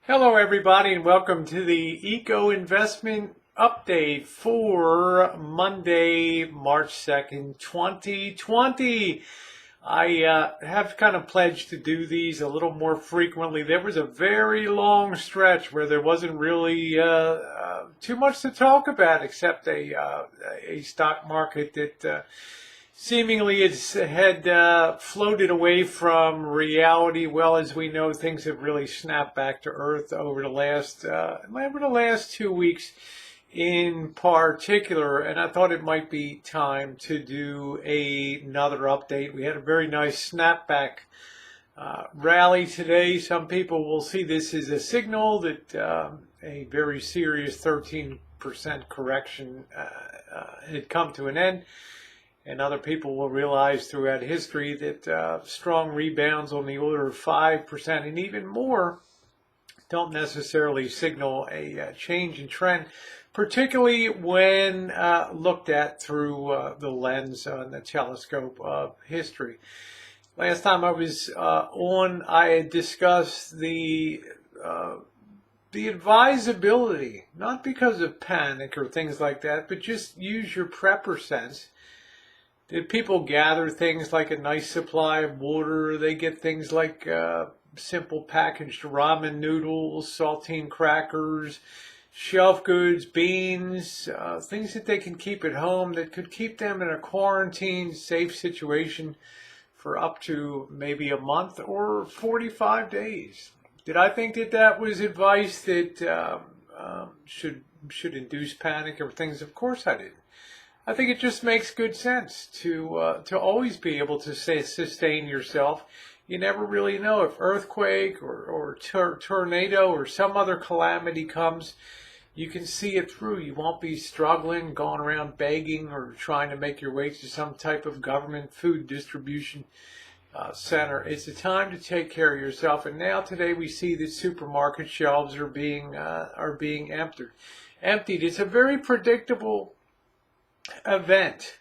Hello, everybody, and welcome to the EcoInvestment update for Monday, March 2nd, 2020. I have kind of pledged to do these a little more frequently. There was a very long stretch where there wasn't really too much to talk about except a stock market that seemingly it's had floated away from reality. Well, as we know, things have really snapped back to earth over the last 2 weeks in particular, and I thought it might be time to do another update. We had a very nice snapback rally today. Some people will see this as a signal that a very serious 13% correction had come to an end. And other people will realize throughout history that strong rebounds on the order of 5% and even more don't necessarily signal a change in trend, particularly when looked at through the lens and the telescope of history. Last time I was on, I had discussed the advisability, not because of panic or things like that, but just use your prepper sense. Did people gather things like a nice supply of water? They get things like simple packaged ramen noodles, saltine crackers, shelf goods, beans, things that they can keep at home that could keep them in a quarantine safe situation for up to maybe a month or 45 days. Did I think that that was advice that should induce panic or things? Of course I didn't. I think it just makes good sense to always be able to sustain yourself. You never really know if earthquake or tornado or some other calamity comes. You can see it through. You won't be struggling, going around begging or trying to make your way to some type of government food distribution center. It's a time to take care of yourself. And now today we see that supermarket shelves are being emptied. It's a very predictable event,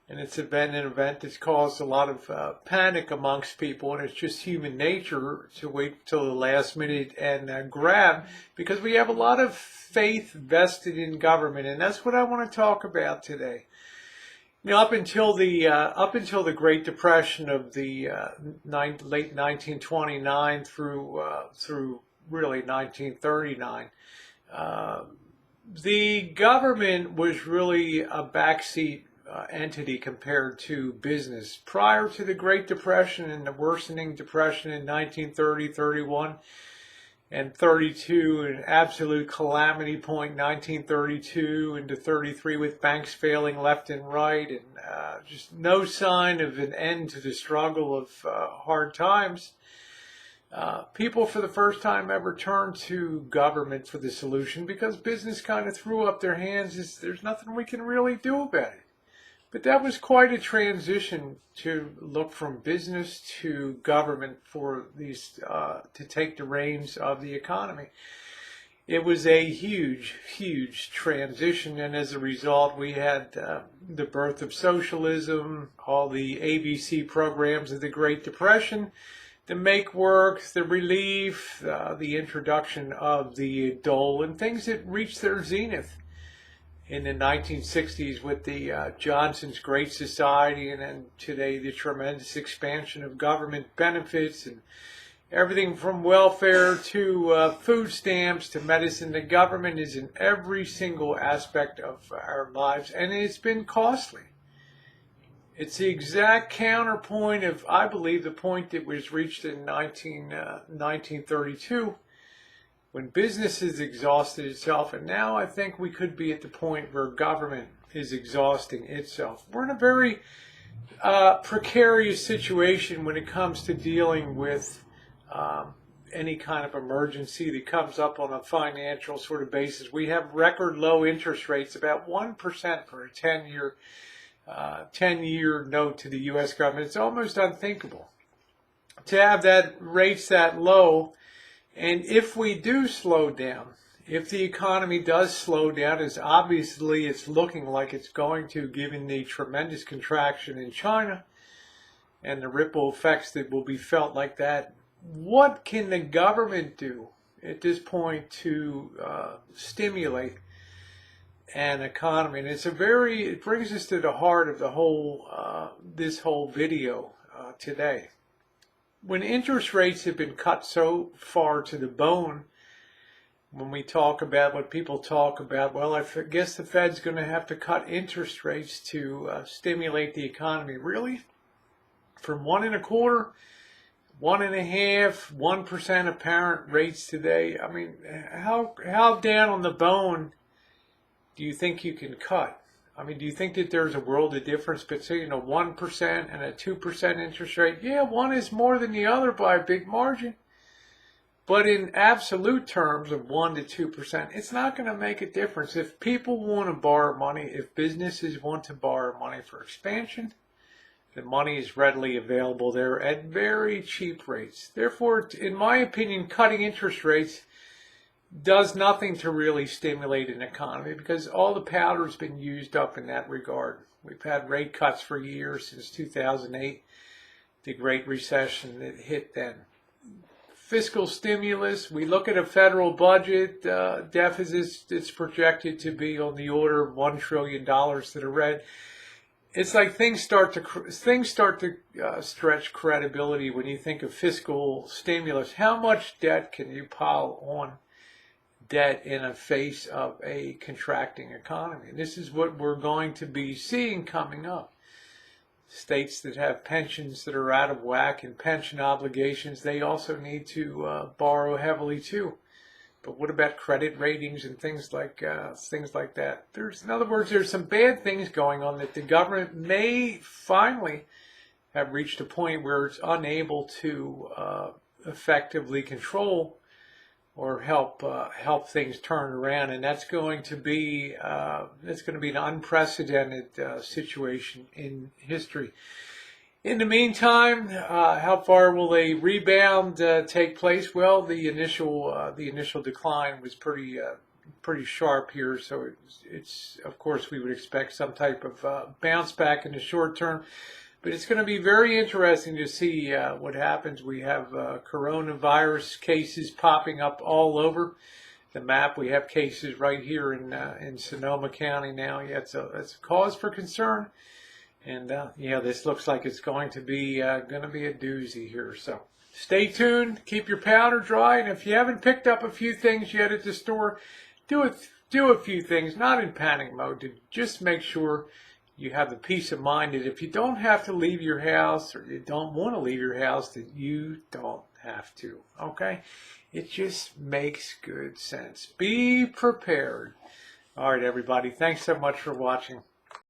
and it's an event that's caused a lot of panic amongst people, and it's just human nature to wait till the last minute and grab, because we have a lot of faith vested in government, and that's what I want to talk about today. You know, up until the Great Depression of the late 1929 through really 1939. The government was really a backseat entity compared to business. Prior to the Great Depression and the worsening depression in 1930, 31, and 32, an absolute calamity point 1932 into 33 with banks failing left and right, and just no sign of an end to the struggle of hard times. People for the first time ever turned to government for the solution because business kind of threw up their hands. There's nothing we can really do about it. But that was quite a transition to look from business to government for these to take the reins of the economy. It was a huge, huge transition, and as a result, we had the birth of socialism, all the ABC programs of the Great Depression, the make work, the relief, the introduction of the dole, and things that reached their zenith in the 1960s with the Johnson's Great Society, and then today the tremendous expansion of government benefits and everything from welfare to food stamps to medicine. The government is in every single aspect of our lives, and it's been costly. It's the exact counterpoint of, I believe, the point that was reached in 1932 when business has exhausted itself, and now I think we could be at the point where government is exhausting itself. We're in a very precarious situation when it comes to dealing with any kind of emergency that comes up on a financial sort of basis. We have record low interest rates, about 1% for a 10-year note to the U.S. government. It's almost unthinkable to have that rates that low. And if we do slow down, if the economy does slow down, as obviously it's looking like it's going to, given the tremendous contraction in China and the ripple effects that will be felt like that, what can the government do at this point to stimulate an economy. And it brings us to the heart of the whole, this whole video today. When interest rates have been cut so far to the bone, when we talk about what people talk about, well, I guess the Fed's going to have to cut interest rates to stimulate the economy. Really? From 1.25%, 1.5%, 1% apparent rates today. I mean, how down on the bone do you think you can cut? I mean, do you think that there's a world of difference between a 1% and a 2% interest rate? Yeah, one is more than the other by a big margin. But in absolute terms of 1 to 2%, it's not going to make a difference. If people want to borrow money, if businesses want to borrow money for expansion, the money is readily available there at very cheap rates. Therefore, in my opinion, cutting interest rates does nothing to really stimulate an economy because all the powder has been used up in that regard. We've had rate cuts for years since 2008, the Great Recession that hit then. Fiscal stimulus, we look at a federal budget deficit that's projected to be on the order of $1 trillion that are read. It's like things start to stretch credibility when you think of fiscal stimulus. How much debt can you pile on debt in the face of a contracting economy? And this is what we're going to be seeing coming up. States that have pensions that are out of whack and pension obligations, they also need to borrow heavily too. But what about credit ratings and things like that? In other words, there's some bad things going on that the government may finally have reached a point where it's unable to effectively control or help things turn around, and that's going to be an unprecedented situation in history. In the meantime, how far will a rebound take place? Well, the initial decline was pretty sharp here, so it's of course we would expect some type of bounce back in the short term. But it's going to be very interesting to see what happens. We have coronavirus cases popping up all over the map. We have cases right here in Sonoma County now. Yeah, it's a cause for concern. And yeah, this looks like it's going to be a doozy here. So stay tuned. Keep your powder dry. And if you haven't picked up a few things yet at the store, do a few things. Not in panic mode. Just make sure you have the peace of mind that if you don't have to leave your house or you don't want to leave your house, that you don't have to. Okay? It just makes good sense. Be prepared. All right, everybody. Thanks so much for watching.